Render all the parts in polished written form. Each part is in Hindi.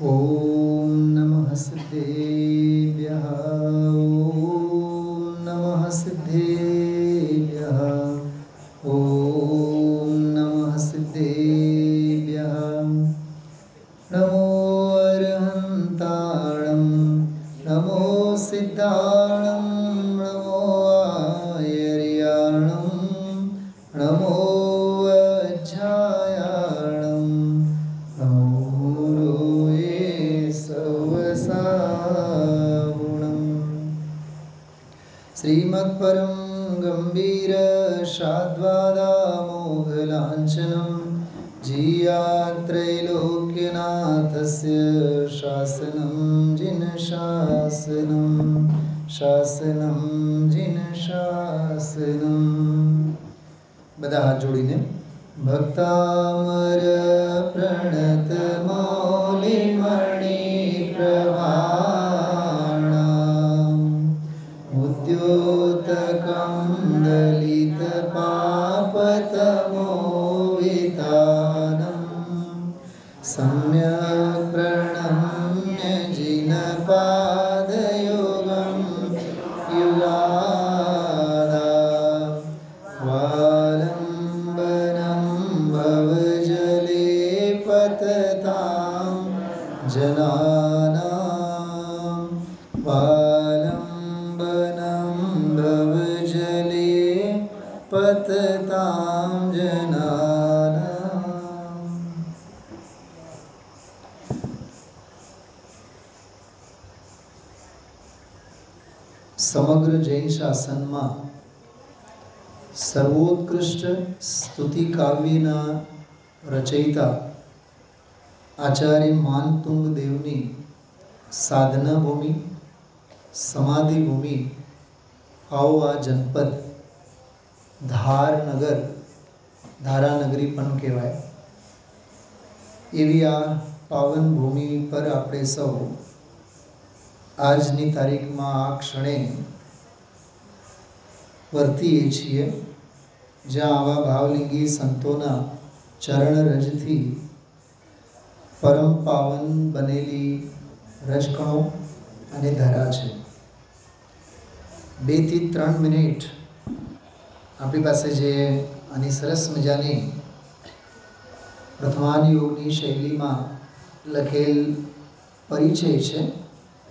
ॐ नमः सिद्धेभ्यः। ॐ नमः सिद्धेभ्यः। ॐ नमः सिद्धेभ्यः। नमो अरहन्ताणं नमो सिद्धाणं नमो आयर्याणं नमो अज्झायाणं नमो लोये सवसागुणम्। श्रीमत्परं गम्भीरशाद्वादामोघलाञ्छनं जियात्रैलोक्यनाथस्य शासनं जिनशासनं शासनं जिनशासनं। બધા હાથ જોડીને ભક્તામર પ્રણત મૌલિમણિ પ્રભાણામ ઉદ્યોતકં દલિત પાપતમો વિતાનમ सम्यक् प्रणम्य जिनपादयोगं युगादा वालम्बनं भवजले पततां जनानां वालम्बनं भवजले पततां जनानां। समग्र जैन शासन में सर्वोत्कृष्ट स्तुति काव्यना रचयिता आचार्य मानतुंग देवनी साधना भूमि समाधि भूमि आओ आ जनपद धारनगर धारानगरी पण कहेवाय एवी आ पावन भूमि पर आपणे सौ આજની તારીખમાં આ ક્ષણે વર્તીએ છીએ, જ્યાં આવા ભાવલિંગી સંતોના ચરણરજથી પરમ પાવન બનેલી રજકણો અને ધરા છે। 2 થી 3 મિનિટ આપણી પાસે જે આની સરસ મજાની પ્રથમાન યોગની શૈલીમાં લખેલ પરિચય છે,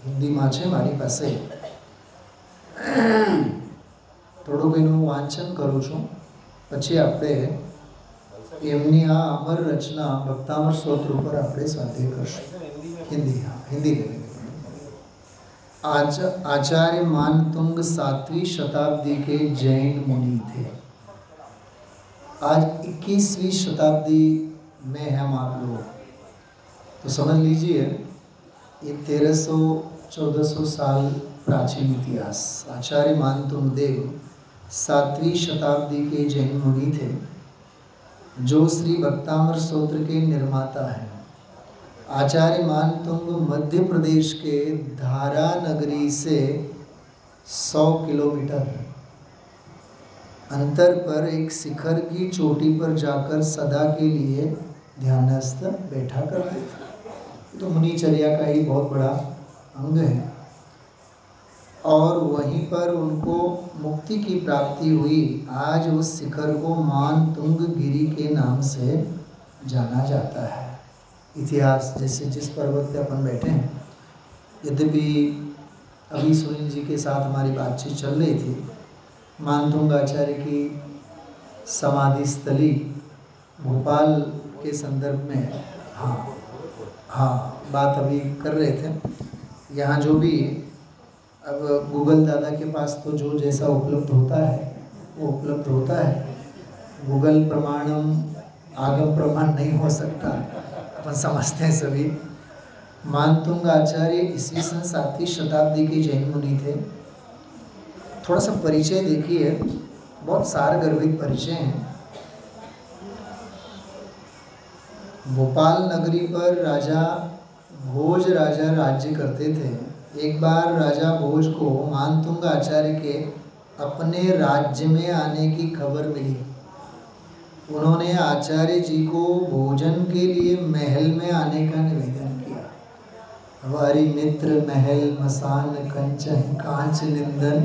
हिंदी में है मारी पासे थोड़ुंक एनुं वांचन करूँ छूँ, पछी आपणे एमनी आ अमर रचना भक्तामर स्तोत्र पर आपणे स्वाध्याय करशुं। हिंदी हिंदी आचार्य मानतुंग 7वीं शताब्दी के जैन मुनि थे। आज 21वीं शताब्दी में हम आप लोग, तो समझ लीजिए ये 1300-1400 साल प्राचीन इतिहास। आचार्य मानतुंग देव 7वीं शताब्दी के जैन मुनि थे, जो श्री भक्तामर स्तोत्र के निर्माता हैं। आचार्य मानतुंग मध्य प्रदेश के धारा नगरी से 100 किलोमीटर अंतर पर एक शिखर की चोटी पर जाकर सदा के लिए ध्यानस्थ बैठा करते थे। तो मुनिचर्या का ही बहुत बड़ा अंग है, और वहीं पर उनको मुक्ति की प्राप्ति हुई। आज उस शिखर को मानतुंग गिरी के नाम से जाना जाता है। इतिहास जैसे जिस पर्वत पे अपन बैठे हैं, यद्यपि अभी सुनील जी के साथ हमारी बातचीत चल रही थी, मानतुंग आचार्य की समाधि स्थली भोपाल के संदर्भ में हाँ बात अभी कर रहे थे। यहाँ जो भी अब गूगल दादा के पास तो जो जैसा उपलब्ध होता है वो उपलब्ध होता है। गूगल प्रमाणम आगम प्रमाण नहीं हो सकता, अपन समझते हैं सभी। मानतुंग आचार्य ईस्वी सन 7वीं शताब्दी के जैन मुनि थे। थोड़ा सा परिचय देखिए, बहुत सारगर्भित परिचय हैं। भोपाल नगरी पर राजा भोज राज्य करते थे। एक बार राजा भोज को मानतुंग आचार्य के अपने राज्य में आने की खबर मिली। उन्होंने आचार्य जी को भोजन के लिए महल में आने का निवेदन किया। वारी मित्र महल मसान कंचन कांच निंदन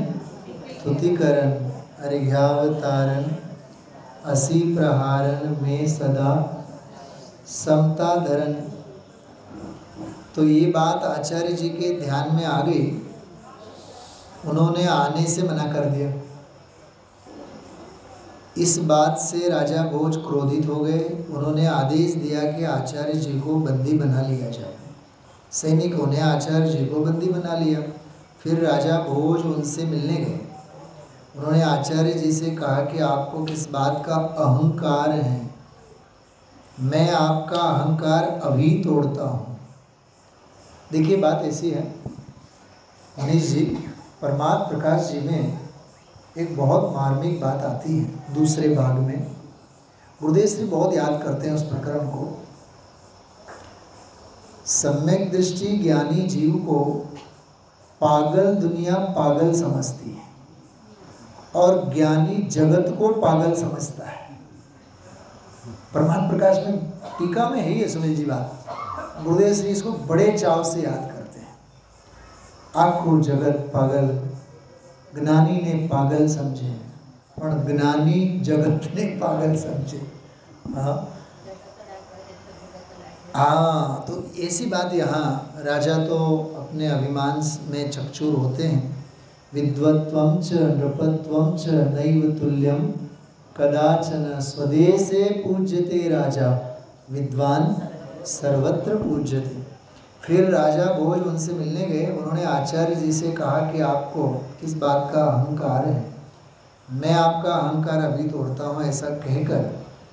तुतिकरण अर्घ्यावतारन असी प्रहारन में सदा समता धरन। तो ये बात आचार्य जी के ध्यान में आ गई, उन्होंने आने से मना कर दिया। इस बात से राजा भोज क्रोधित हो गए। उन्होंने आदेश दिया कि आचार्य जी को बंदी बना लिया जाए। सैनिकों ने आचार्य जी को बंदी बना लिया। फिर राजा भोज उनसे मिलने गए। उन्होंने आचार्य जी से कहा कि आपको किस बात का अहंकार है, मैं आपका अहंकार अभी तोड़ता हूँ। देखिए बात ऐसी है मनीष जी, परमात्म प्रकाश जी में एक बहुत मार्मिक बात आती है दूसरे भाग में। गुरुदेव श्री बहुत याद करते हैं उस प्रकरण को। सम्यक दृष्टि ज्ञानी जीव को पागल दुनिया पागल समझती है और ज्ञानी जगत को पागल समझता है। परमात्म प्रकाश में टीका में है ये सुनील जी बात। गुरुदेव श्री इसको बड़े चाव से याद करते हैं। आखो जगत पागल ज्ञानी ने पागल समझे और ज्ञानी जगत ने पागल समझे। हाँ, तो ऐसी बात यहाँ राजा तो अपने अभिमान में चकचूर होते हैं। विद्वत्वं च नृपत्वं च नैव तुल्यं कदाचन स्वदेशे पूज्यते राजा विद्वान सर्वत्र पूज्यते। फिर राजा भोज उनसे मिलने गए। उन्होंने आचार्य जी से कहा कि आपको किस बात का अहंकार है, मैं आपका अहंकार अभी तोड़ता हूँ। ऐसा कहकर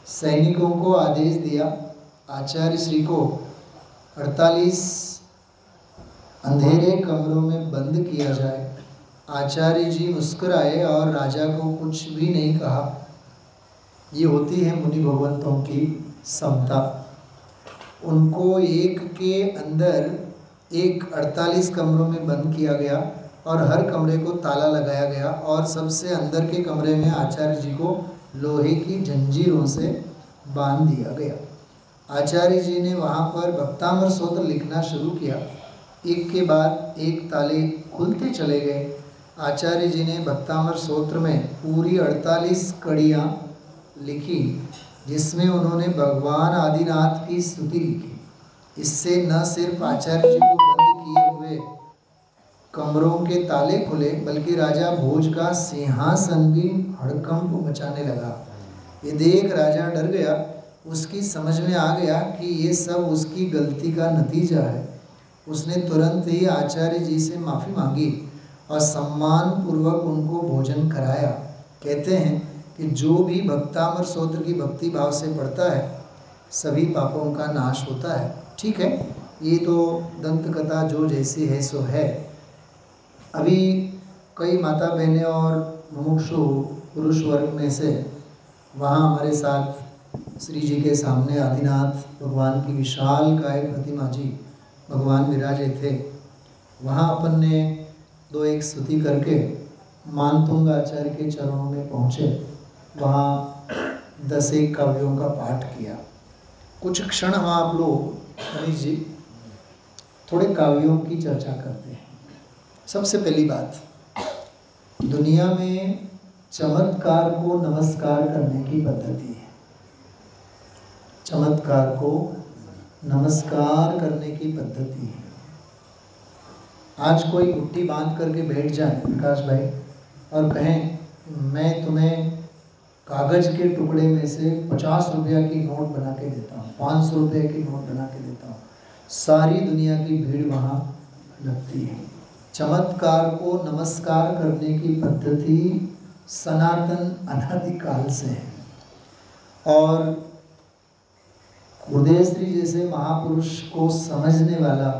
सैनिकों को आदेश दिया आचार्य श्री को 48 अंधेरे कमरों में बंद किया जाए। आचार्य जी मुस्कुराए और राजा को कुछ भी नहीं कहा। ये होती है मुनि भगवंतों की समता। उनको एक के अंदर 48 कमरों में बंद किया गया और हर कमरे को ताला लगाया गया और सबसे अंदर के कमरे में आचार्य जी को लोहे की जंजीरों से बांध दिया गया। आचार्य जी ने वहाँ पर भक्तामर स्तोत्र लिखना शुरू किया। एक के बाद एक ताले खुलते चले गए। आचार्य जी ने भक्तामर स्तोत्र में पूरी 48 कड़ियाँ लिखी, जिसमें उन्होंने भगवान आदिनाथ की स्तुति लिखी। इससे न सिर्फ आचार्य जी को बंद किए हुए कमरों के ताले खुले, बल्कि राजा भोज का सिंहासन भी हड़कंप मचाने लगा। ये देख राजा डर गया। उसकी समझ में आ गया कि ये सब उसकी गलती का नतीजा है। उसने तुरंत ही आचार्य जी से माफ़ी मांगी और सम्मान पूर्वक उनको भोजन कराया। कहते हैं कि जो भी भक्तामर स्तोत्र की भक्ति भाव से पढ़ता है सभी पापों का नाश होता है। ठीक है, ये तो दंत कथा जो जैसी है सो है। अभी कई माता बहनें और मुमुक्षु पुरुष वर्ग में से वहाँ हमारे साथ श्री जी के सामने आदिनाथ भगवान की विशाल काय प्रतिमा जी भगवान विराजे थे। वहाँ अपन ने 2-1 स्तुति करके मानतुंग आचार्य के चरणों में पहुँचे। वहाँ 10-1 काव्यों का पाठ किया। कुछ क्षण हम आप लोग मनीष जी थोड़े काव्यों की चर्चा करते हैं। सबसे पहली बात, दुनिया में चमत्कार को नमस्कार करने की पद्धति है। चमत्कार को नमस्कार करने की पद्धति है। आज कोई गुट्टी बांध करके बैठ जाए प्रकाश भाई और कहें मैं तुम्हें कागज़ के टुकड़े में से 50 रुपया की नोट बना के देता हूँ, 500 रुपये की नोट बना के देता हूँ, सारी दुनिया की भीड़ वहाँ लगती है। चमत्कार को नमस्कार करने की पद्धति सनातन अनादिकाल से है। और गुरुदेव श्री जैसे महापुरुष को समझने वाला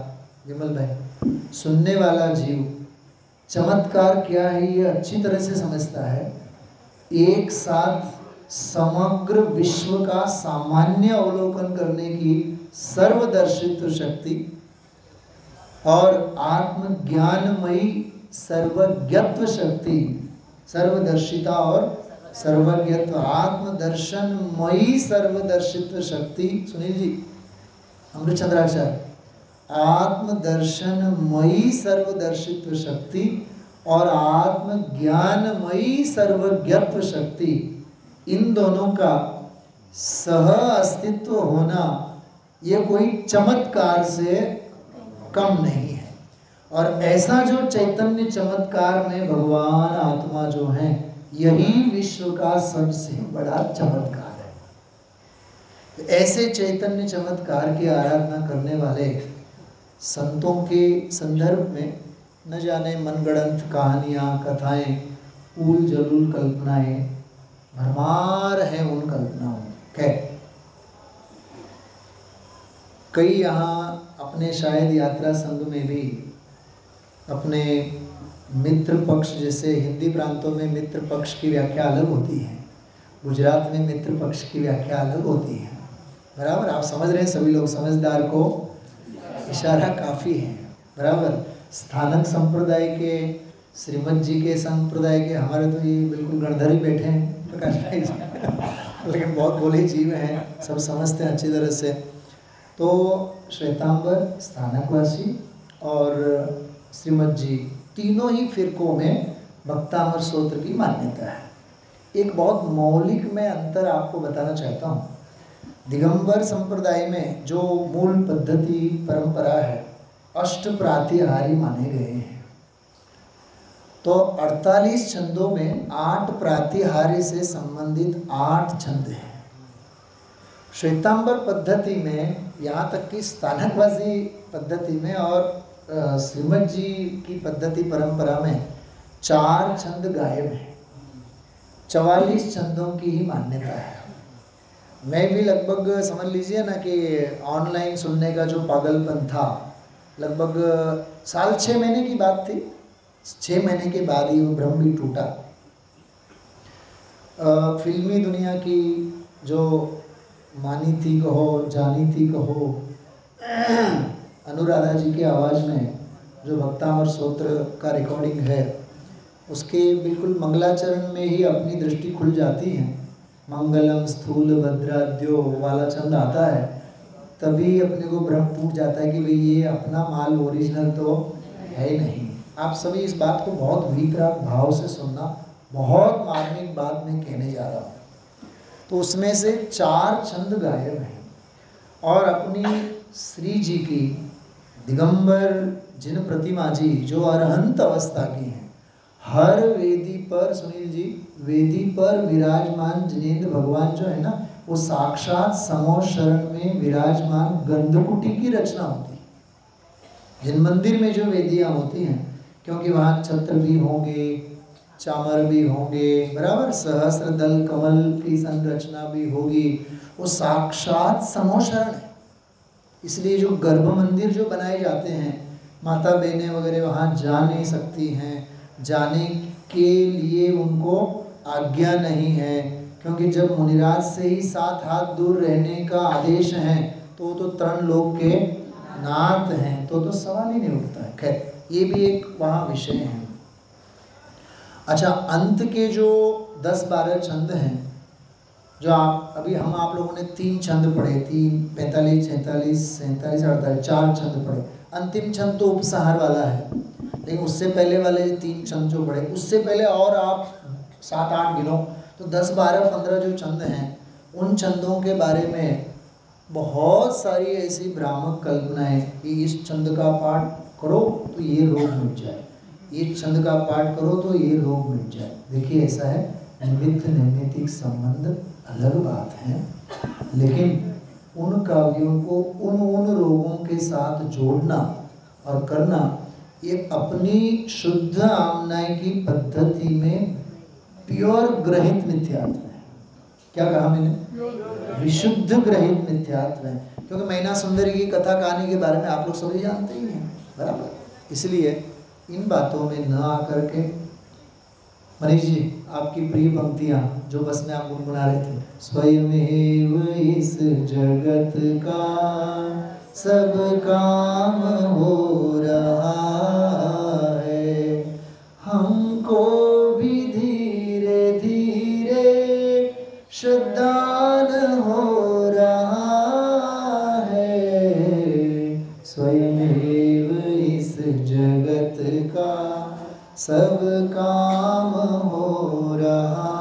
विमल भाई, सुनने वाला जीव चमत्कार क्या है ये अच्छी तरह से समझता है। एक साथ समग्र विश्व का सामान्य अवलोकन करने की सर्वदर्शित्व शक्ति और आत्मज्ञानमयी सर्वज्ञत्व शक्ति, सर्वदर्शिता और सर्वज्ञत्व, आत्मदर्शनमयी सर्वदर्शित्व शक्ति। सुनील जी, अमृतचंद्राचार्य, आत्मदर्शनमयी सर्वदर्शित्व शक्ति और आत्मज्ञानमयी सर्वज्ञत्व शक्ति, इन दोनों का सह अस्तित्व होना ये कोई चमत्कार से कम नहीं है। और ऐसा जो चैतन्य चमत्कार में भगवान आत्मा जो है, यही विश्व का सबसे बड़ा चमत्कार है। ऐसे चैतन्य चमत्कार की आराधना करने वाले संतों के संदर्भ में न जाने मनगढ़ंत कहानियाँ, कथाएं, ऊल जलूल कल्पनाएं भरमार हैं उन कल्पनाओं के। कई यहाँ अपने शायद यात्रा संघ में भी अपने मित्र पक्ष, जैसे हिंदी प्रांतों में मित्र पक्ष की व्याख्या अलग होती है, गुजरात में मित्र पक्ष की व्याख्या अलग होती है, बराबर। आप समझ रहे हैं, सभी लोग समझदार को इशारा काफ़ी है, बराबर। स्थानक संप्रदाय के, श्रीमद जी के संप्रदाय के, हमारे तो ये बिल्कुल गणधर ही बैठे हैं प्रकाश भाई जी लेकिन बहुत बोले जीव हैं, सब समझते हैं अच्छी तरह से। तो श्वेतांबर, स्थानकवासी और श्रीमद जी, तीनों ही फिरकों में भक्तामर स्तोत्र की मान्यता है। एक बहुत मौलिक मैं अंतर आपको बताना चाहता हूँ। दिगंबर संप्रदाय में जो मूल पद्धति परंपरा है, अष्ट प्रातिहारी माने गए हैं। तो 48 छंदों में 8 प्रातिहार्य से संबंधित 8 छंद हैं। श्वेतांबर पद्धति में, यहाँ तक कि स्थानकवासी पद्धति में और श्रीमद जी की पद्धति परंपरा में 4 छंद गायब हैं। 44 छंदों की ही मान्यता है। मैं भी लगभग समझ लीजिए ना कि ऑनलाइन सुनने का जो पागलपन था, लगभग 6.5 महीने की बात थी। 6 महीने के बाद ही वो भ्रम भी टूटा। फिल्मी दुनिया की जो मानी थी कहो, जानी थी कहो, अनुराधा जी की आवाज़ में जो भक्तामर स्तोत्र का रिकॉर्डिंग है, उसके बिल्कुल मंगलाचरण में ही अपनी दृष्टि खुल जाती है। मंगलम स्थूल भद्राद्यो वाला छंद आता है, तभी अपने को भ्रम टूट जाता है कि भाई ये अपना माल ओरिजिनल तो है ही नहीं। आप सभी इस बात को बहुत विकराल भाव से सुनना, बहुत मार्मिक बात मैं कहने जा रहा हूँ। तो उसमें से 4 छंद गायब हैं। और अपनी श्री जी की दिगंबर जिन प्रतिमा जी जो अरहंत अवस्था की हैं, हर वेदी पर, सुनील जी, वेदी पर विराजमान जिनेंद्र भगवान जो है ना, वो साक्षात समो शरण में विराजमान गंधकुटी की रचना होती है। जिन मंदिर में जो वेदियाँ होती हैं, क्योंकि वहाँ छत्र भी होंगे, चामर भी होंगे, बराबर, सहस्र दल कमल की संरचना भी होगी, वो साक्षात समो शरण है। इसलिए जो गर्भ मंदिर जो बनाए जाते हैं, माता बहनें वगैरह वहाँ जा नहीं सकती हैं, जाने के लिए उनको आज्ञा नहीं है, क्योंकि जब मुनिराज से ही 7 हाथ दूर रहने का आदेश है तो तरण लोक के नाथ हैं, तो सवाल ही नहीं उठता है। खैर, ये भी एक वहाँ विषय है। अच्छा, अंत के जो 10-12 छंद हैं, जो आप लोगों ने 3 छंद पढ़े, 3, 45, 46, 47, 48, 4 छंद पढ़े। अंतिम छंद तो उपसहार वाला है, लेकिन उससे पहले वाले 3 छंद जो पढ़े, उससे पहले और आप 7-8 गिनो तो 10, 12, 15 जो छंद हैं, उन छंदों के बारे में बहुत सारी ऐसी भ्रामक कल्पनाएं कि इस छंद का पाठ करो तो ये रोग मिट जाए, ये छंद का पाठ करो तो ये रोग मिट जाए। देखिए, ऐसा है, निमित्त नैमित्तिक संबंध अलग बात है, लेकिन उन काव्यों को उन रोगों के साथ जोड़ना और करना, ये अपनी शुद्ध आमनाय की पद्धति में प्योर ग्रहित मिथ्यात्व है। क्या कहा मैंने? विशुद्ध ग्रहित मिथ्यात्व है। क्योंकि मैना सुंदरी की कथा कहानी के बारे में आप लोग सभी जानते ही हैं, बराबर। इसलिए इन बातों में न आकर के, मनीष जी, आपकी प्रिय पंक्तियाँ जो बस में आप गुनगुना रहे थे, स्वयमेव इस जगत का सब काम हो रहा है, हमको भी धीरे धीरे श्रद्धान हो रहा है, स्वयं सब काम हो रहा।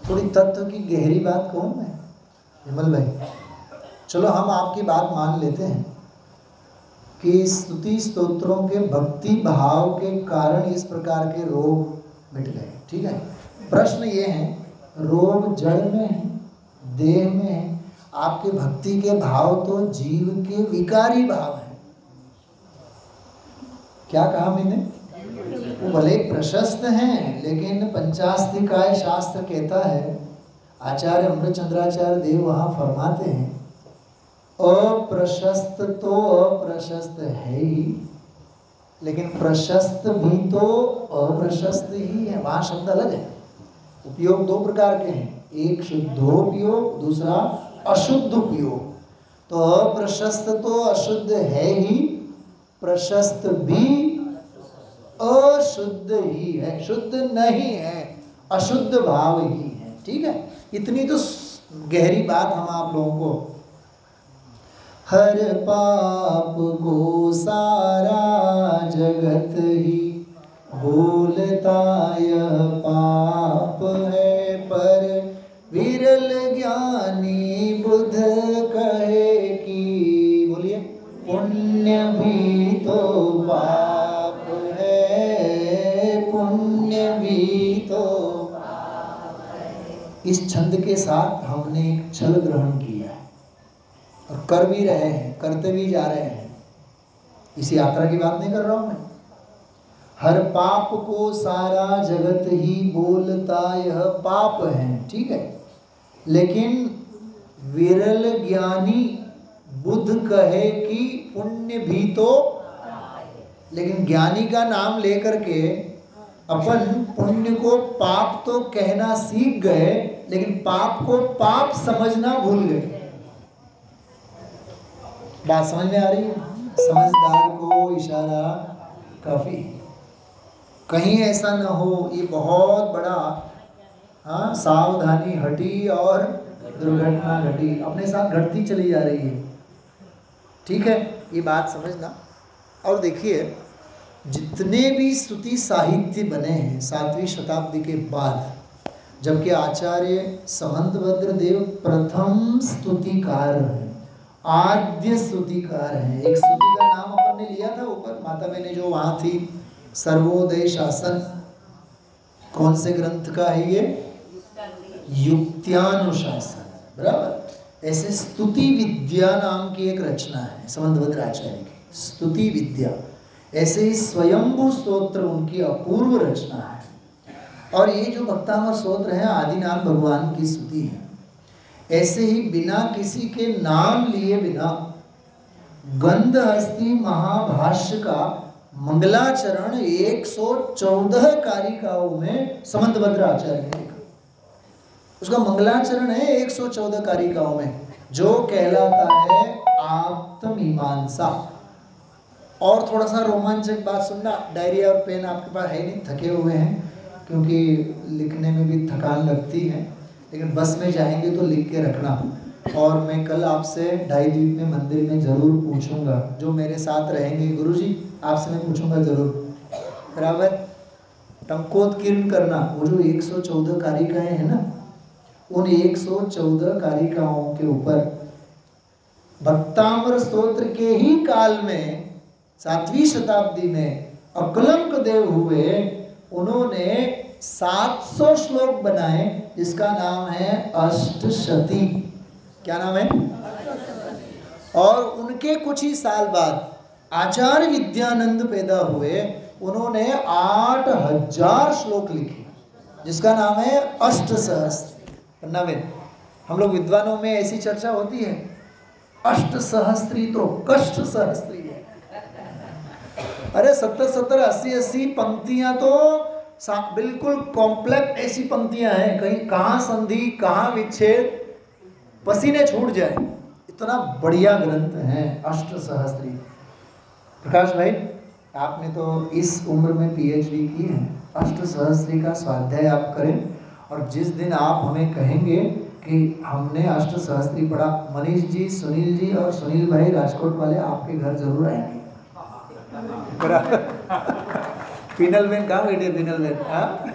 थोड़ी तत्व की गहरी बात कहूँ मैं विमल भाई, चलो हम आपकी बात मान लेते हैं कि स्तुति स्तोत्रों के भक्ति भाव के कारण इस प्रकार के रोग मिट गए, ठीक है। प्रश्न ये है, रोग जड़ में है, देह में है, आपके भक्ति के भाव तो जीव के विकारी भाव हैं। क्या कहा मैंने? वो भले प्रशस्त हैं, लेकिन पंचास्तिकाय शास्त्र कहता है, आचार्य अमृतचंद्राचार्य देव वहाँ फरमाते हैं, अप्रशस्त तो अप्रशस्त है ही, लेकिन प्रशस्त भी तो अप्रशस्त ही है। वहाँ शब्द अलग है, उपयोग दो प्रकार के हैं, एक शुद्धोपयोग, दूसरा अशुद्ध उपयोग। तो अप्रशस्त तो अशुद्ध है ही, प्रशस्त भी अशुद्ध ही है, शुद्ध नहीं है, अशुद्ध भाव ही है, ठीक है। इतनी तो गहरी बात हम आप लोगों को, हर पाप को सारा जगत ही बोलता यह पाप है, पर विरल ज्ञानी बुद्ध कहे कि, बोलिए, पुण्य भी तो पाप है, पुण्य भी तो पाप है। इस छंद के साथ हमने एक छल ग्रहण किया है और कर भी रहे हैं, करते भी जा रहे हैं। इस यात्रा की बात नहीं कर रहा हूं मैं। हर पाप को सारा जगत ही बोलता यह पाप है, ठीक है, लेकिन विरल ज्ञानी बुद्ध कहे कि पुण्य भी तो, लेकिन ज्ञानी का नाम लेकर के अपन पुण्य को पाप तो कहना सीख गए, लेकिन पाप को पाप समझना भूल गए। बात समझ में आ रही है? समझदार को इशारा काफी। कहीं ऐसा न हो ये बहुत बड़ा, हाँ, सावधानी हटी और दुर्घटना घटी, अपने साथ घटती चली जा रही है, ठीक है, ये बात समझना। और देखिए, जितने भी स्तुति साहित्य बने हैं 7वीं शताब्दी के बाद, जबकि आचार्य समंतभद्र देव प्रथम स्तुतिकार हैं, आद्य स्तुतिकार हैं। एक स्तुति का नाम अपन ने लिया था ऊपर, माता बहने जो वहाँ थी, सर्वोदय शासन, कौन से ग्रंथ का है ये? युक्त्यानुशासन, बराबर। ऐसे स्तुति विद्या नाम की एक रचना है समंतभद्र आचार्य की, स्तुति विद्या। ऐसे ही स्वयंभू स्तोत्र उनकी अपूर्व रचना है। और ये जो भक्तामर स्तोत्र है आदिनाथ भगवान की स्तुति है। ऐसे ही बिना किसी के नाम लिए बिना गंधहस्ती महाभाष्य का मंगलाचरण 114 कारिकाओं में समंतभद्र आचार्य ने लिखा। उसका मंगलाचरण है 114 कारिकाओं में, जो कहलाता है आत्ममीमांसा। और थोड़ा सा रोमांचक बात सुनना, डायरी और पेन आपके पास है नहीं, थके हुए हैं, क्योंकि लिखने में भी थकान लगती है, लेकिन बस में जाएंगे तो लिख के रखना। और मैं कल आपसे 2:30 में मंदिर में ज़रूर पूछूंगा, जो मेरे साथ रहेंगे गुरुजी, आपसे मैं पूछूंगा ज़रूर, बराबर। टंकोत्कीर्ण करना, वो जो 114 कारिकाएँ हैं ना, उन 114 कारिकाओं के ऊपर भक्तामर स्तोत्र के ही काल में 7वीं शताब्दी में अकलंक देव हुए, उन्होंने 700 श्लोक बनाए, जिसका नाम है अष्टशती। क्या नाम है? और उनके कुछ ही साल बाद आचार्य विद्यानंद पैदा हुए, उन्होंने 8000 श्लोक लिखे, जिसका नाम है अष्टसहस्त्र। नवीन, हम लोग विद्वानों में ऐसी चर्चा होती है, अष्टसहस्त्री तो कष्ट सहस्त्री है। अरे 70 80 पंक्तियां तो बिल्कुल कॉम्प्लेक्स ऐसी पंक्तियां हैं, कहीं कहाँ संधि कहाँ विच्छेद, पसीने छूट जाए, इतना बढ़िया ग्रंथ है अष्टसहस्त्री। प्रकाश भाई, आपने तो इस उम्र में PhD की है, अष्टसहस्त्री का स्वाध्याय आप करें, और जिस दिन आप हमें कहेंगे कि हमने अष्टसहस्त्री पढ़ा, मनीष जी, सुनील जी और सुनील भाई राजकोट वाले आपके घर जरूर आएंगे। पिनल बेन कहाँ बैठे पिनल बेन?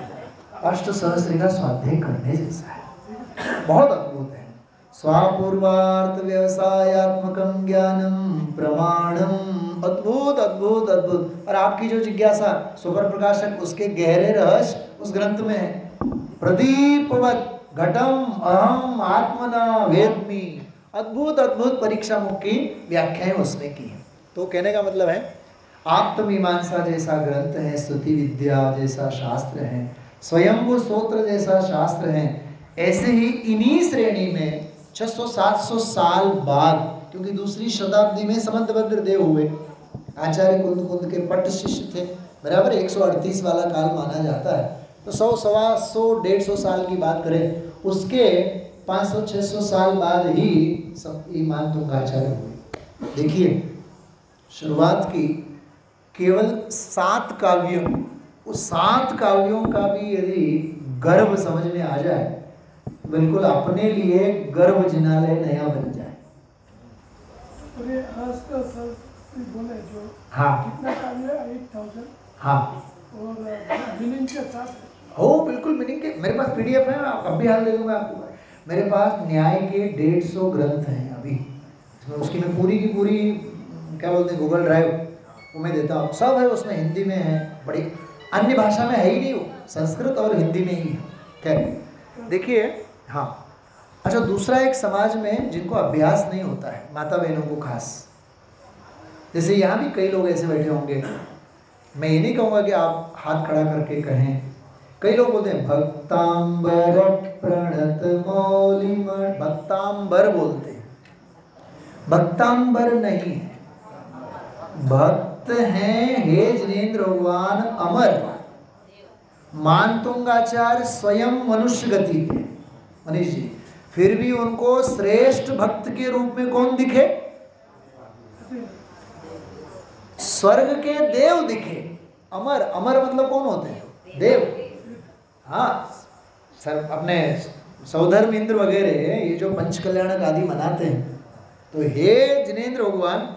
अष्ट सहस्री का स्वाध्याय करने जैसा है, बहुत अद्भुत है। स्वापूर्वार्थ व्यवसायात्मकं ज्ञानम प्रमाणम, अद्भुत अद्भुत अद्भुत। और आपकी जो जिज्ञासा सुपर प्रकाशक उसके गहरे रहस्य उस ग्रंथ में है। प्रदीपवत घटम अहम आत्मना वेद्मि, अद्भुत अद्भुत परीक्षा मुख की व्याख्याएं उसने की है। तो कहने का मतलब है आत्ममीमांसा जैसा ग्रंथ है, स्तुति विद्या जैसा शास्त्र है, स्वयंभू स्तोत्र जैसा शास्त्र है, ऐसे ही इन्हीं श्रेणी में 600-700 साल बाद, क्योंकि दूसरी शताब्दी में समंतभद्र देव हुए, आचार्य कुंद के पट्ट शिष्य थे, बराबर 138 वाला काल माना जाता है। तो 100, 125, 150 साल की बात करें, उसके 500-600 साल बाद ही ईमान तुंगाचार्य हुए। देखिए शुरुआत की केवल 7 काव्यों, उस 7 काव्यों का भी यदि गर्व समझ में आ जाए, बिल्कुल अपने लिए गर्व जिनालय नया बन जाए। बोले जो हाँ कितना काव्य है 8000, हाँ और मीनिंग के साथ हो, बिल्कुल मीनिंग के। मेरे पास पीडीएफ है, अब भी हाल दे दूंगा आपको। मेरे पास न्याय के 150 ग्रंथ हैं अभी, इसमें उसकी मैं पूरी की पूरी क्या बोलते हैं गूगल ड्राइव वो मैं देता हूँ, सब है उसमें, हिंदी में है, बड़ी अन्य भाषा में है ही नहीं, वो संस्कृत और हिंदी में ही है। खैर देखिए, हाँ अच्छा, दूसरा एक समाज में जिनको अभ्यास नहीं होता है, माता बहनों को खास, जैसे यहाँ भी कई लोग ऐसे बैठे होंगे, मैं ये नहीं कहूँगा कि आप हाथ खड़ा करके कहें, कई लोग बोलते हैं भक्तांबर प्रणत मौलिमण, भक्तांबर बोलते हैं, भक्तांबर नहीं है, भक्त हैं हे जिनेंद्र भगवान अमर। मानतुंगाचार्य स्वयं मनुष्य गति के मनीष जी, फिर भी उनको श्रेष्ठ भक्त के रूप में कौन दिखे? स्वर्ग के देव दिखे। अमर, अमर मतलब कौन होते हैं? देव। हाँ सर, अपने सौधर्म इंद्र वगैरह ये जो पंच कल्याणक आदि मनाते हैं, तो हे जिनेंद्र भगवान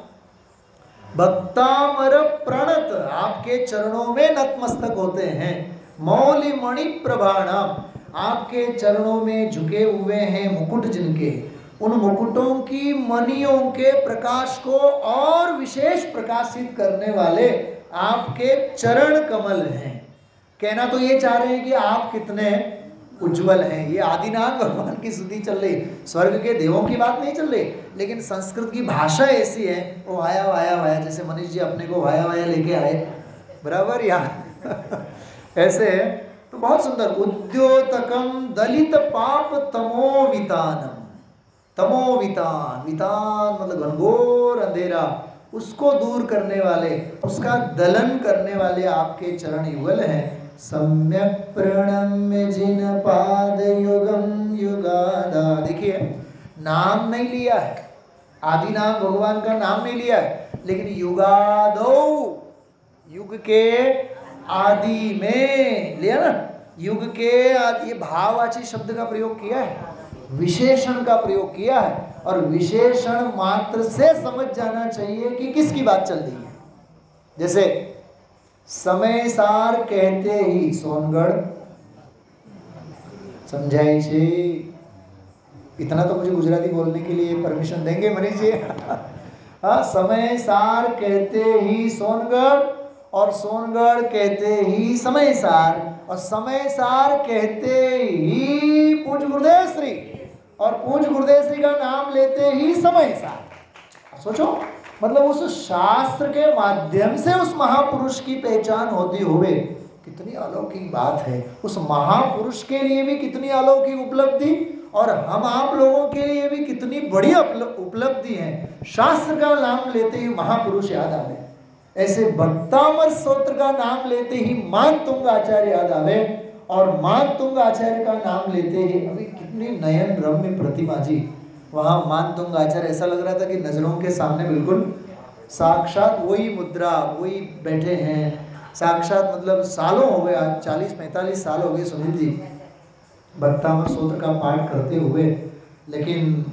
भक्तामर प्रणत, आपके चरणों में नतमस्तक होते हैं। मौलि मणि प्रभाणम, आपके चरणों में झुके हुए हैं मुकुट जिनके, उन मुकुटों की मणियों के प्रकाश को और विशेष प्रकाशित करने वाले आपके चरण कमल हैं। कहना तो ये चाह रहे हैं कि आप कितने उज्जवल हैं। ये आदिनाथ भगवान की स्तुति चल रही, स्वर्ग के देवों की बात नहीं चल रही, लेकिन संस्कृत की भाषा ऐसी है, वो वाया वाया वाया, जैसे मनीष जी अपने को वाया वाया लेके आए, बराबर यहाँ ऐसे है। तो बहुत सुंदर, उद्योतकम दलित पाप तमोवितानम, तमोवितान, वितान मतलब घनघोर अंधेरा, उसको दूर करने वाले, उसका दलन करने वाले आपके चरण युगल हैं। सम्यक प्रणम्य जिन पाद युगम युगादा, देखिए नाम नहीं लिया है, आदिनाथ भगवान का नाम नहीं लिया है, लेकिन युगादो, युग के आदि में लिया ना, युग के आदि, ये भाववाची शब्द का प्रयोग किया है, विशेषण का प्रयोग किया है, और विशेषण मात्र से समझ जाना चाहिए कि किसकी बात चल रही है। जैसे समय सार कहते ही सोनगढ़ समझाई छे, इतना तो मुझे गुजराती बोलने के लिए परमिशन देंगे मनीष जी? हाँ, समय सार कहते ही सोनगढ़, और सोनगढ़ कहते ही समय सार, और समय सार कहते ही पूज्य गुरुदेव श्री, और पूज्य गुरुदेव श्री का नाम लेते ही समय सार। सोचो, मतलब उस शास्त्र के माध्यम से उस महापुरुष की पहचान होती हुए कितनी अलौकिक बात है। उस महापुरुष के लिए भी कितनी अलौकिक उपलब्धि, और हम आप लोगों के लिए भी कितनी बड़ी उपलब्धि है। शास्त्र का नाम लेते ही महापुरुष याद आवे, ऐसे भक्तामर स्तोत्र का नाम लेते ही मानतुंग आचार्य याद आवे, और मानतुंग आचार्य का नाम लेते ही अभी कितनी नयन रम्य प्रतिमा जी, वहाँ मानतुंग आचार्य ऐसा लग रहा था कि नज़रों के सामने बिल्कुल साक्षात वही मुद्रा, वही बैठे हैं साक्षात। मतलब सालों हो गए, आज 40-45 साल हो गए सुनील जी भक्तामर स्तोत्र का पाठ करते हुए, लेकिन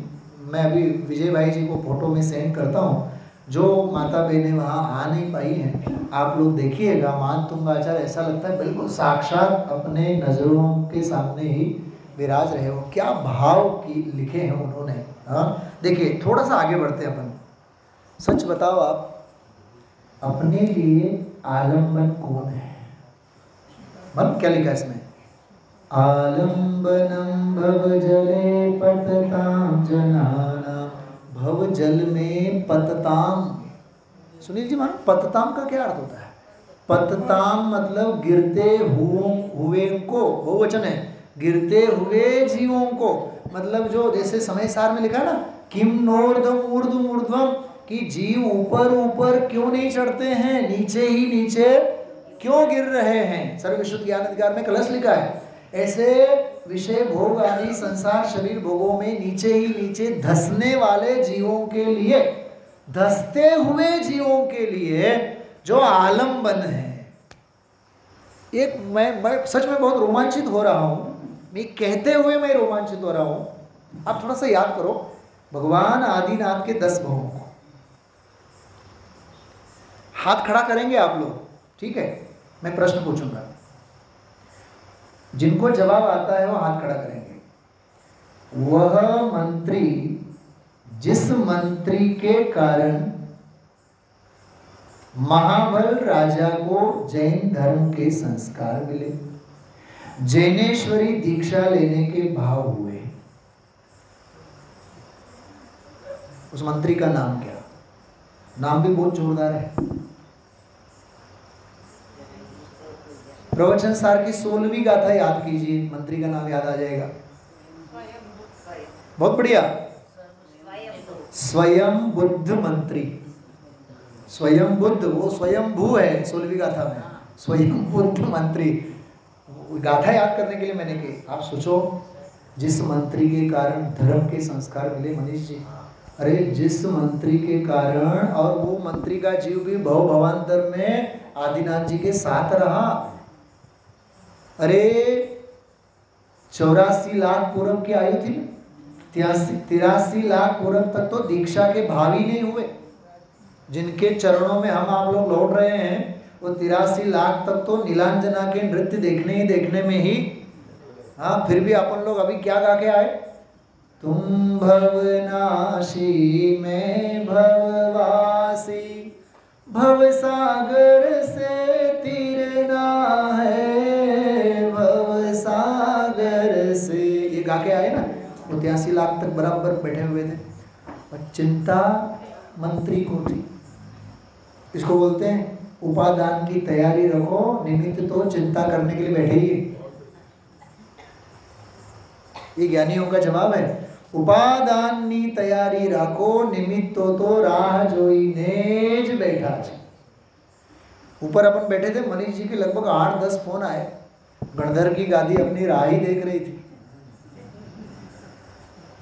मैं अभी विजय भाई जी को फोटो में सेंड करता हूँ, जो माता बहनें वहाँ आ नहीं पाई हैं, आप लोग देखिएगा मानतुंगाचार ऐसा लगता है बिल्कुल साक्षात अपने नज़रों के सामने ही विराज रहे हो। क्या भाव की लिखे हैं उन्होंने। हाँ देखिए, थोड़ा सा आगे बढ़ते हैं अपन। सच बताओ आप, अपने लिए आलम्बन कौन है? मतलब क्या लिखा है इसमें? आलम्बनम भव जले पतताम जनाना। भव जल में पतताम, सुनील जी मानो पतताम का क्या अर्थ होता है? पतताम मतलब गिरते हुए को, बहुवचन है, गिरते हुए जीवों को। मतलब जो जैसे समय सार में लिखा है ना, किम नोर्धम ऊर्ध्व ऊर्ध्वम, कि जीव ऊपर ऊपर क्यों नहीं चढ़ते हैं, नीचे ही नीचे क्यों गिर रहे हैं। सर्व विशुद्ध ज्ञान अधिकार में कलश लिखा है। ऐसे विषय भोग आदि संसार शरीर भोगों में नीचे ही नीचे धंसने वाले जीवों के लिए, धंसते हुए जीवों के लिए जो आलम्बन है। एक मैं सच में बहुत रोमांचित हो रहा हूँ, मैं कहते हुए मैं रोमांचित हो रहा हूँ। आप थोड़ा सा याद करो भगवान आदिनाथ के 10 भवों को। हाथ खड़ा करेंगे आप लोग, ठीक है? मैं प्रश्न पूछूंगा, जिनको जवाब आता है वो हाथ खड़ा करेंगे। वह मंत्री, जिस मंत्री के कारण महाबल राजा को जैन धर्म के संस्कार मिले, जैनेश्वरी दीक्षा लेने के भाव हुए, उस मंत्री का नाम क्या? नाम भी बहुत जोरदार है। प्रवचन सार की 16वीं गाथा याद कीजिए, मंत्री का नाम याद आ जाएगा। बहुत बढ़िया, स्वयं बुद्ध मंत्री। स्वयं बुद्ध, वो स्वयं भू है 16वीं गाथा में, स्वयं बुद्ध मंत्री। गाथा याद करने के लिए मैंने कही। आप सोचो, जिस मंत्री के कारण धर्म के संस्कार मिले। मनीष जी, अरे जिस मंत्री के कारण, और वो मंत्री का जीव भी भव भवांतर में आदिनाथ जी के साथ रहा। अरे 84 लाख पूर्व की आयु थी, 83 लाख पूर्व तक तो दीक्षा के भावी नहीं हुए। जिनके चरणों में हम आप लोग लौट रहे हैं, वो 83 लाख तक तो नीलांजना के नृत्य देखने में ही। हाँ, फिर भी अपन लोग अभी क्या गा के आए? तुम भवनाशी मैं भववासी, भवसागर से तीरना है, भवसागर से। ये गा के आए ना, 83 लाख तक बराबर बैठे हुए थे। और चिंता मंत्री को थी। इसको बोलते हैं उपादान की तैयारी रखो, निमित्त तो चिंता करने के लिए बैठे ही। ये ज्ञानियों का जवाब है। उपादान की तैयारी रखो, निमित्त तो राह जोई नेज बैठा। ऊपर अपन बैठे थे, मनीष जी के लगभग 8-10 फोन आए। गणधर की गादी अपनी राह ही देख रही थी।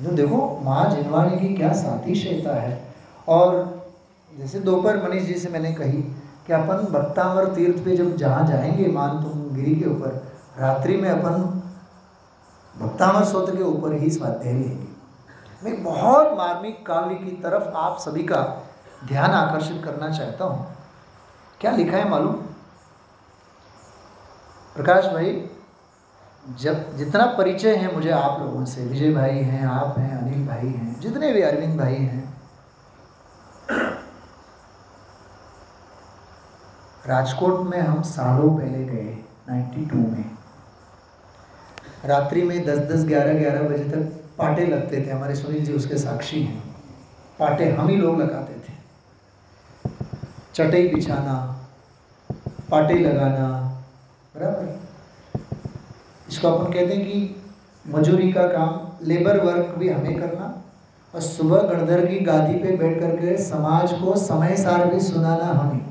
जो देखो माँ जिनवानी की क्या सातिशयता है। और जैसे दोपहर मनीष जी से मैंने कही कि अपन भक्तामर तीर्थ पे जब जहाँ जाएंगे मानतुंग गिरी के ऊपर, रात्रि में अपन भक्तामर स्तोत्र के ऊपर ही स्वाध्याय लेंगे। मैं बहुत मार्मिक काव्य की तरफ आप सभी का ध्यान आकर्षित करना चाहता हूँ। क्या लिखा है मालूम? प्रकाश भाई, जब जितना परिचय है मुझे आप लोगों से, विजय भाई हैं, आप हैं, अनिल भाई हैं, जितने भी अरविंद भाई हैं, राजकोट में हम सालों पहले गए 92 में। रात्रि में 10-10, 11-11 बजे तक पाटे लगते थे। हमारे सुनील जी उसके साक्षी हैं। पाटे हम ही लोग लगाते थे। चटाई बिछाना, पाटे लगाना, बराबर। इसको अपन कहते हैं कि मजूरी का काम, लेबर वर्क भी हमें करना, और सुबह गणधर की गादी पे बैठ करके समाज को समय सार भी सुनाना हमें।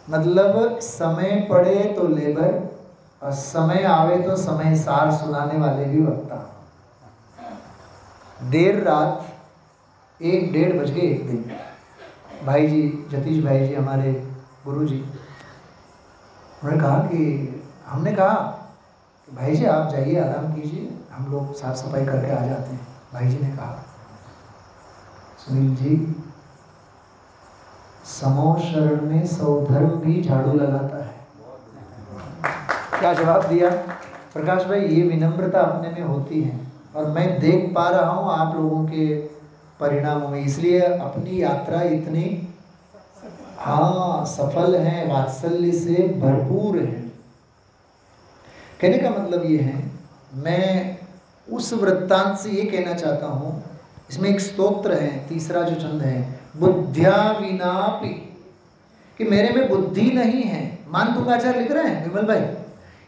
मतलब समय पड़े तो लेबर, और समय आवे तो समय सार सुनाने वाले भी वक्ता। देर रात 1-1:30 बज गए एक दिन। भाई जी, जतीश भाई जी, हमारे गुरु जी, उन्होंने कहा कि, हमने कहा कि भाई जी आप जाइए, आराम कीजिए, हम लोग साफ सफाई करके आ जाते हैं। भाई जी ने कहा, सुनील जी समो शरण में सौधर्म भी झाड़ू लगाता है। क्या जवाब दिया प्रकाश भाई? ये विनम्रता अपने में होती है और मैं देख पा रहा हूँ आप लोगों के परिणामों में, इसलिए अपनी यात्रा इतनी सफल है, वात्सल्य से भरपूर है। कहने का मतलब ये है, मैं उस वृत्तांत से ये कहना चाहता हूँ, इसमें एक स्तोत्र है, तीसरा जो छंद है, बुद्ध्या विनापि, कि मेरे में बुद्धि नहीं है। मान तुंगाचार्य लिख रहे हैं विमल भाई,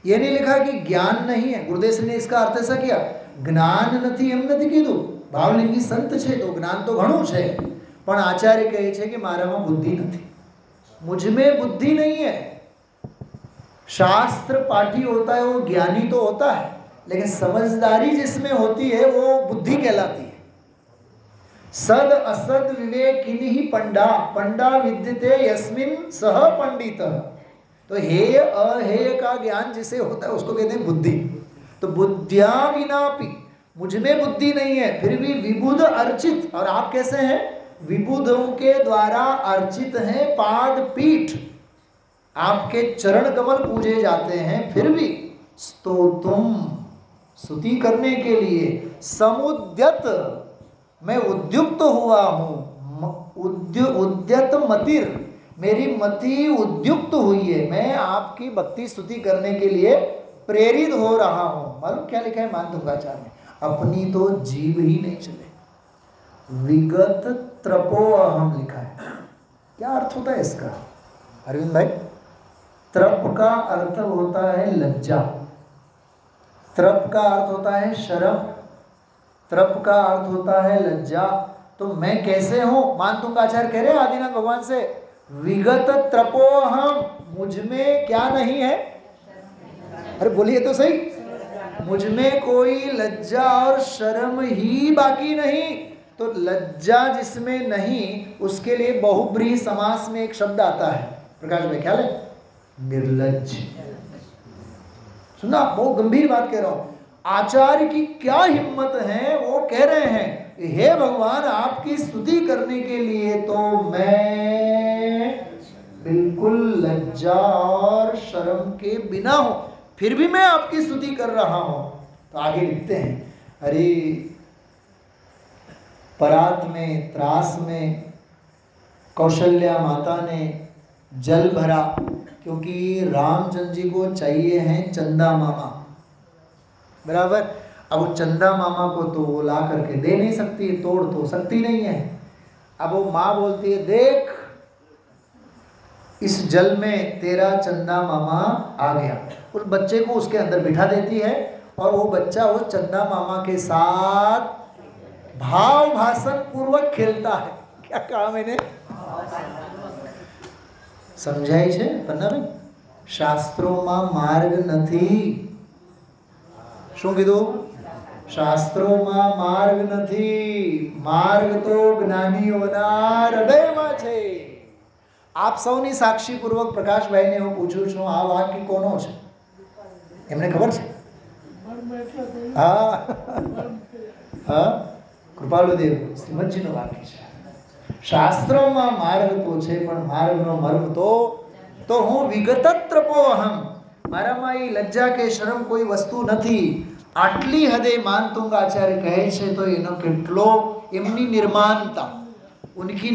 ये नहीं लिखा कि ज्ञान नहीं है। गुरुदेव ने इसका अर्थ ऐसा किया, ज्ञान નથી એમ નથી કીધું, ભાવલિંગી સંત છે તો જ્ઞાન તો ઘણું છે, પણ આચાર્ય કહે છે કે મારામાં બુદ્ધિ નથી, मुझ में बुद्धि नहीं है। शास्त्र पाठी होता है वो ज्ञानी तो होता है, लेकिन समझदारी जिसमें होती है वो बुद्धि कहलाती है। सद असद विवेकिनी पंडा, पंडा विद्यते यस्मिन सह पंडित। तो हेय अहेय का ज्ञान जिसे होता है उसको कहते हैं बुद्धि। तो बुद्ध्या विनापि, मुझ में बुद्धि नहीं है फिर भी विबुध अर्चित, और आप कैसे हैं? विबुधों के द्वारा अर्चित हैं, पाद पीठ, आपके चरण कमल पूजे जाते हैं, फिर भी स्तोतुम, स्तुति करने के लिए, समुद्यत, मैं उद्युक्त हुआ हूँ, उद्यत मतिर, मेरी मति उद्युक्त हुई है, मैं आपकी भक्ति स्तुति करने के लिए प्रेरित हो रहा हूँ। मालूम क्या लिखा है मान तुंगाचार्य ने? अपनी तो जीव ही नहीं चले, विगत त्रपोअहम लिखा है। क्या अर्थ होता है इसका अरविंद भाई? त्रप का अर्थ होता है लज्जा, त्रप का अर्थ होता है शर्म, त्रप का अर्थ होता है लज्जा। तो मैं कैसे हूं? मान तुंगाचार्य कह रहे हैं आदिनाथ भगवान से, विगत त्रपोअहम, मुझ में क्या नहीं है? अरे बोलिए तो सही, मुझ में कोई लज्जा और शर्म ही बाकी नहीं। तो लज्जा जिसमें नहीं, उसके लिए बहुब्रीहि समास में एक शब्द आता है, प्रकाश भाई ख्याल है? निर्लज्ज। सुना, बहुत गंभीर बात कह रहा हूं। आचार्य की क्या हिम्मत है, वो कह रहे हैं हे भगवान आपकी स्तुति करने के लिए तो मैं बिल्कुल लज्जा और शर्म के बिना हूं, फिर भी मैं आपकी स्तुति कर रहा हूं। तो आगे लिखते हैं, अरे परात में, त्रास में कौशल्या माता ने जल भरा, क्योंकि रामचंद्र जी को चाहिए हैं चंदा मामा, बराबर। अब वो चंदा मामा को तो वो ला करके दे नहीं सकती, तोड़ तो सकती नहीं है। अब वो माँ बोलती है, देख इस जल में तेरा चंदा मामा आ गया। उस बच्चे को उसके अंदर बिठा देती है और वो बच्चा उस चंदा मामा के साथ भाव भाषण पूर्वक खेलता है। क्या कहा मैंने? समझाई छे पन्नाबेन? शास्त्रों में मार्ग नहीं। શું કીધું? શાસ્ત્રોમાં માર્ગ નથી, માર્ગ તો જ્ઞાનીઓના હૃદયમાં છે। આપ સૌની સાક્ષીપૂર્વક પ્રકાશભાઈને હું પૂછું છું, આ વાક્ય કોનો છે? એમને ખબર છે? હા હા, કૃપાલુદેવ શ્રીમદજીનું વાક્ય છે। શાસ્ત્રોમાં માર્ગ તો છે, પણ માર્ગનો મર્મ તો હું વિગતત્રપોહમ, મારામાં એ લજ્જા કે શરમ કોઈ વસ્તુ નથી। આટલી હદે માનતુંગાચાર્ય કહે છે તો એનો કેટલો એમની निर्माणता, उनकी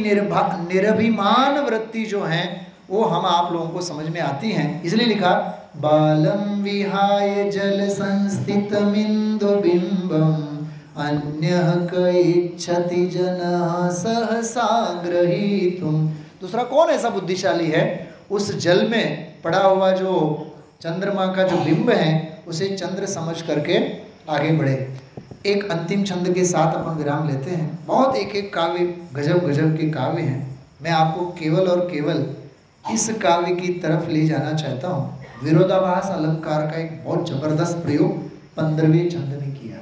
निरभिमान वृत्ति जो है वो हम आप लोगों को समझ में आती हैं। इसलिए लिखा, बालम विहाय जल संस्थितमिंदु बिंबम अन्यः क इच्छति जनः सहसा ग्रहीतुम। दूसरा कौन ऐसा बुद्धिशाली है, उस जल में पड़ा हुआ जो चंद्रमा का जो बिंब है उसे चंद्र समझ करके आगे बढ़े। एक अंतिम छंद के साथ अपन विराम लेते हैं। बहुत एक एक काव्य गजब गजब के काव्य हैं। मैं आपको केवल और केवल इस काव्य की तरफ ले जाना चाहता हूँ। विरोधाभास अलंकार का एक बहुत जबरदस्त प्रयोग 15वें छंद में किया।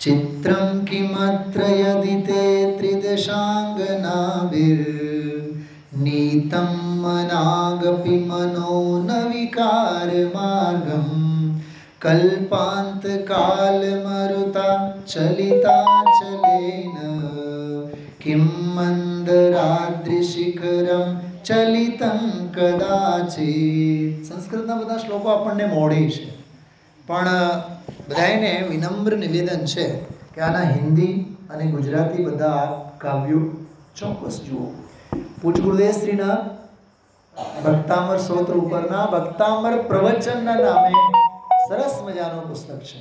चित्रं किमत्र यदि ते त्रिदशांगनाभिर्नीतं मनागपि मनो न विकार मार्गम कल्पांत काल मरुता चलिता चलेन किं मंद મંદરાદ્રિશિખરમ ચલિતં કદાચિત. સંસ્કૃતના બધા શ્લોકો આપણને મોઢે છે, પણ બધાને વિનમ્ર નિવેદન છે કે આના હિન્દી અને ગુજરાતી બધા કાવ્યો ચોક્કસ જુઓ. પૂજ્ય ગુરુદેવ શ્રીના ભક્તામર સ્તોત્ર ઉપરના ભક્તામર પ્રવચનના નામે સરસ મજાનો પુસ્તક છે.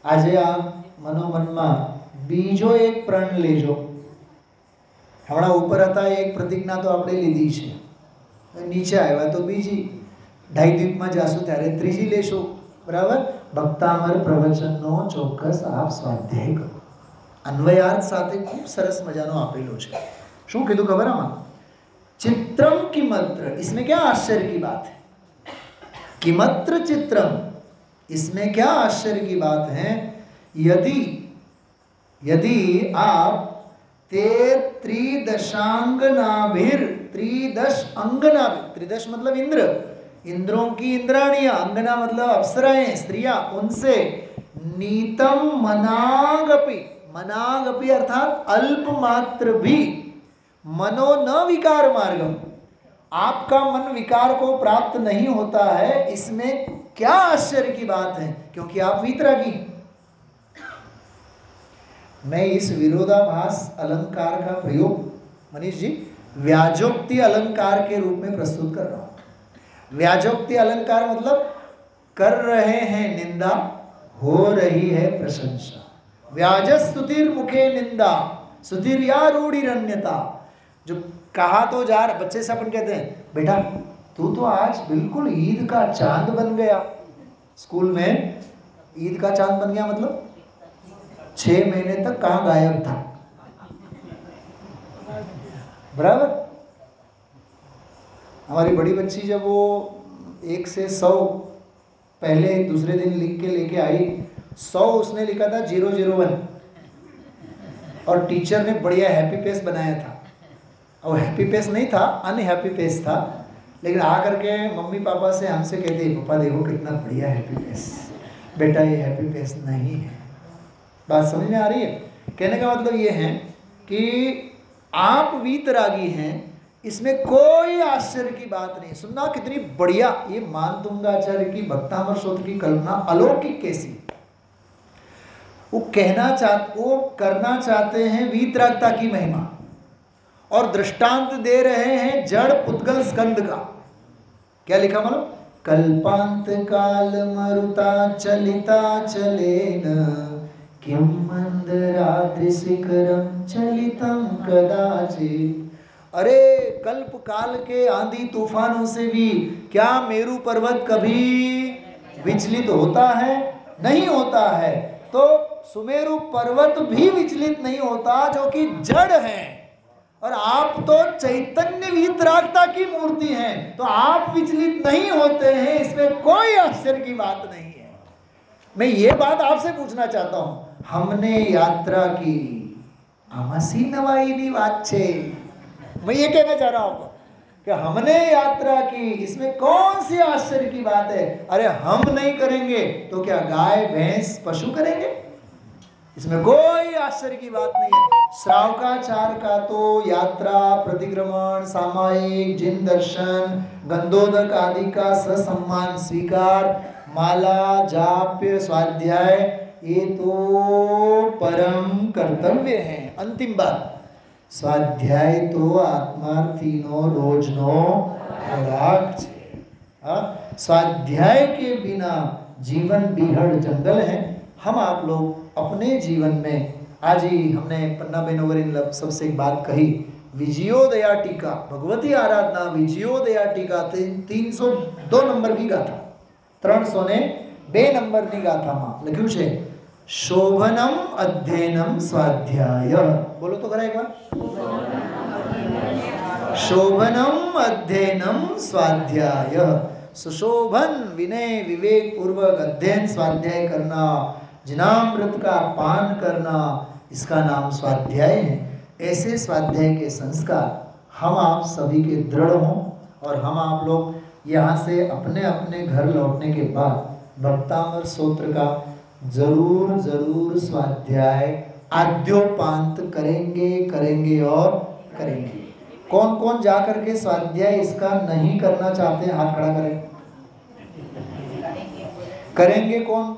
આજે આ મનોમનમાં બીજો એક પ્રણ લેજો. હમણાં ઉપર હતા એક પ્રતિજ્ઞા તો આપણે લીધી છે, નીચે આવ્યા તો બીજી, ઢાઈદ્વીપમાં જાશું ત્યારે ત્રીજી લેશું. બરાબર? ભક્તામર પ્રવચનનો ચોક્કસ આપ સ્વાધ્યાય કરો. અન્વયાર્થ સાથે ખૂબ સરસ મજાનો આપેલો છે. શું કીધું ખબર? આમાં चित्रम किमत्र, इसमें क्या आश्चर्य की बात है? किमत्र चित्रम, इसमें क्या आश्चर्य की बात है? यदि यदि आप ते त्रिदशांगनाभिर, त्रिदश अंगनाभिर, त्रिदश मतलब इंद्र, इंद्रों की इंद्राणियां, अंगना मतलब अप्सराएं, स्त्रियां, उनसे नीतम मनागपि, मनागपि अर्थात अल्प मात्र भी, मनो न विकार मार्गम, आपका मन विकार को प्राप्त नहीं होता है, इसमें क्या आश्चर्य की बात है? क्योंकि आप वीतरागी. मैं इस विरोधाभास अलंकार का प्रयोग मनीष जी व्याजोक्ति अलंकार के रूप में प्रस्तुत कर रहा हूं. व्याजोक्ति अलंकार मतलब कर रहे हैं निंदा, हो रही है प्रशंसा. व्याजस्तुतिर मुखे निंदा, स्तुतिर या रूढ़िरण्यता. जो कहा तो जा रहा, बच्चे से अपन कहते हैं बेटा तू तो आज बिल्कुल ईद का चांद बन गया. स्कूल में ईद का चांद बन गया मतलब 6 महीने तक कहाँ गायब था. बराबर? हमारी बड़ी बच्ची जब वो 1 से 100 पहले दूसरे दिन लिख के लेके आई, 100 उसने लिखा था 001 और टीचर ने बढ़िया हैप्पी फेस बनाया था. और हैप्पी फेस नहीं था, अनहैप्पी फेस था, लेकिन आकर के मम्मी पापा से हमसे कहते हैं पापा देखो कितना बढ़िया हैप्पी फेस. बेटा ये हैप्पी फेस नहीं है. बात समझ में आ रही है? कहने का मतलब ये है कि आप वीतरागी हैं, इसमें कोई आश्चर्य की बात नहीं. सुनना कितनी बढ़िया ये मानतुंगाचार्य की भक्तामर स्त्रोत्र की कल्पना अलौकिक कैसी. वो करना चाहते हैं वीतरागता की महिमा और दृष्टांत दे रहे हैं जड़ पुद्गल स्कंद का. क्या लिखा मालूम? कल्पांत काल मरुता चलिता चलेन किम मंदराद्रिशिखरम चलितम कदाचित. अरे कल्प काल के आंधी तूफानों से भी क्या मेरू पर्वत कभी विचलित होता है? नहीं होता है. तो सुमेरु पर्वत भी विचलित नहीं होता जो कि जड़ है, और आप तो चैतन्य वीतरागता की मूर्ति हैं, तो आप विचलित नहीं होते हैं, इसमें कोई आश्चर्य की बात नहीं है. मैं ये बात आपसे पूछना चाहता हूं, हमने यात्रा की आमासी नवाईनी बात छे. मैं ये कहना चाह रहा हूं आपको कि हमने यात्रा की, इसमें कौन सी आश्चर्य की बात है? अरे हम नहीं करेंगे तो क्या गाय भैंस पशु करेंगे? इसमें कोई आश्चर्य की बात नहीं है. श्रावकाचार का तो यात्रा, प्रतिक्रमण, सामायिक, जिन दर्शन, गंधोदक आदि का ससम्मान स्वीकार, माला, जाप्य, स्वाध्याय, ये तो परम कर्तव्य है. अंतिम बात, स्वाध्याय तो आत्मार्थीनो रोजनो खुराक छे. स्वाध्याय के बिना जीवन बीहड़ जंगल है. हम आप लोग अपने जीवन में, आज ही हमने पन्ना बेनोवर इन सबसे एक बात कही, विजयोदया टीका, भगवती आराधना विजयोदया टीका 302 नंबर की गाथा, 302 नंबरनी गाथाમાં લખ્યું છે શોભનમ અધ્યયનમ સ્વાધ્યાય. બોલો તો ખરા એકવાર. शोभनम अध्ययनम स्वाध्याय. सुशोभन विनय विवेक पूर्वक अध्ययन स्वाध्याय करना, जिनामृत का पान करना, इसका नाम स्वाध्याय है. ऐसे स्वाध्याय के संस्कार हम आप सभी के दृढ़ हों और हम आप लोग यहाँ से अपने अपने घर लौटने के बाद भक्तामर स्त्रोत्र का जरूर स्वाध्याय आद्योपांत करेंगे और करेंगे. कौन कौन जा करके स्वाध्याय इसका नहीं करना चाहते हैं? हाथ खड़ा करें। करेंगे कौन?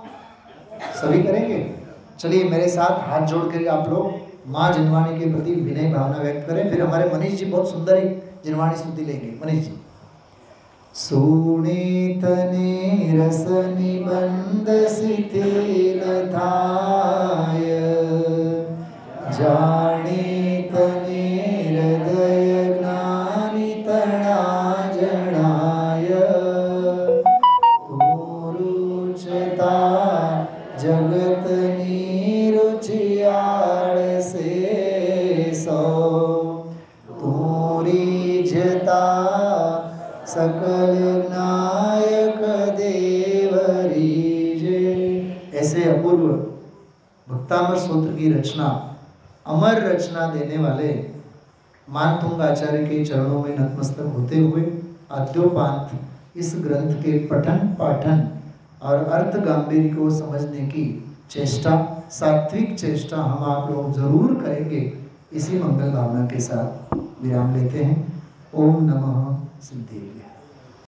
सभी करेंगे। चलिए मेरे साथ हाथ जोड़ कर आप लोग माँ जिनवाणी के प्रति विनय भावना व्यक्त करें। फिर हमारे मनीष जी बहुत सुंदर एक जिनवाणी स्तुति लेंगे। मनीष जी। सुनीतने रस निबंध शिथिल थाय, जाने तने हृदय ज्ञानी तना जनाय, रुचता जगत रुचियाड़ से सो, तूरी जता सकल नायक देवरीजे। ऐसे अपूर्व भक्तामर सूत्र की रचना, अमर रचना देने वाले मानतुंग आचार्य के चरणों में नतमस्तक होते हुए आद्योपांत इस ग्रंथ के पठन पाठन और अर्थ गांभीर्य को समझने की चेष्टा, सात्विक चेष्टा हम आप लोग जरूर करेंगे। इसी मंगल भावना के साथ विराम लेते हैं। ओम नमः सिद्धेभ्यः।